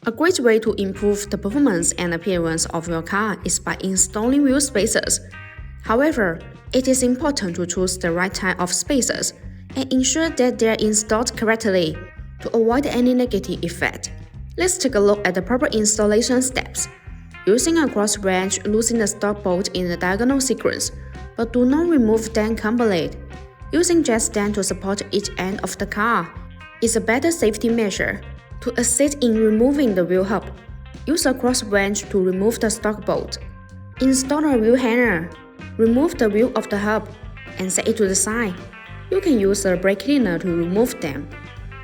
A great way to improve the performance and appearance of your car is by installing wheel spacers. However, it is important to choose the right type of spacers and ensure that they are installed correctly to avoid any negative effect. Let's take a look at the proper installation steps. Using a cross wrench, loosen the stock bolt in the diagonal sequence, but do not remove them completely. Using jack stand to support each end of the car is a better safety measure. To assist in removing the wheel hub, use a cross wrench to remove the stock bolt. Install a wheel hanger. Remove the wheel of the hub and set it to the side. You can use a brake cleaner to remove them.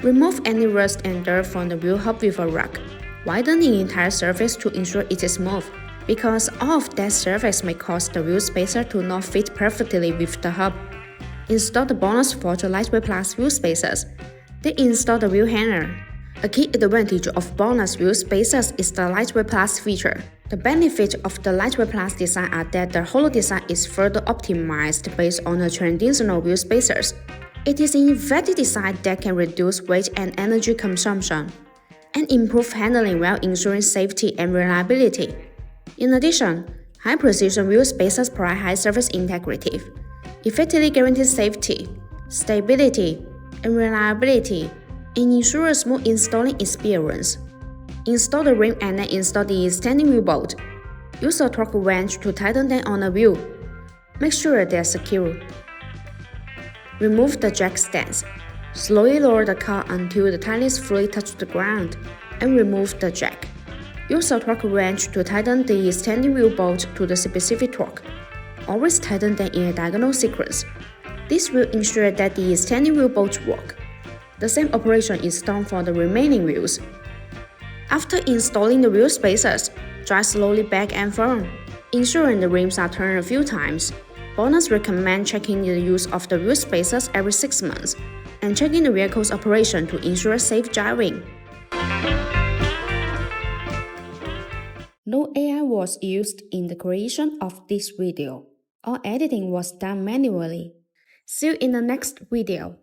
Remove any rust and dirt from the wheel hub with a rag. Widen the entire surface to ensure it is smooth, because all of that surface may cause the wheel spacer to not fit perfectly with the hub. Install the BONOSS lightweight plus wheel spacers. Then install the wheel hanger. A key advantage of BONOSS wheel spacers is the lightweight plus feature. The benefits of the lightweight plus design are that the hollow design is further optimized based on the traditional wheel spacers. It is an effective design that can reduce weight and energy consumption, and improve handling while ensuring safety and reliability. In addition, high-precision wheel spacers provide high surface integrity, effectively guarantee safety, stability, and reliability, and ensure a smooth installing experience. Install the rim and then install the standing wheel bolt. Use a torque wrench to tighten them on the wheel. Make sure they are secure. Remove the jack stands. Slowly lower the car until the tiniest fluid touches the ground, and remove the jack. Use a torque wrench to tighten the standing wheel bolt to the specific torque. Always tighten them in a diagonal sequence. This will ensure that the standing wheel bolts work. The same operation is done for the remaining wheels. After installing the wheel spacers, drive slowly back and forth, ensuring the rims are turned a few times. BONOSS recommend checking the use of the wheel spacers every 6 months, and checking the vehicle's operation to ensure safe driving. No AI was used in the creation of this video. All editing was done manually. See you in the next video.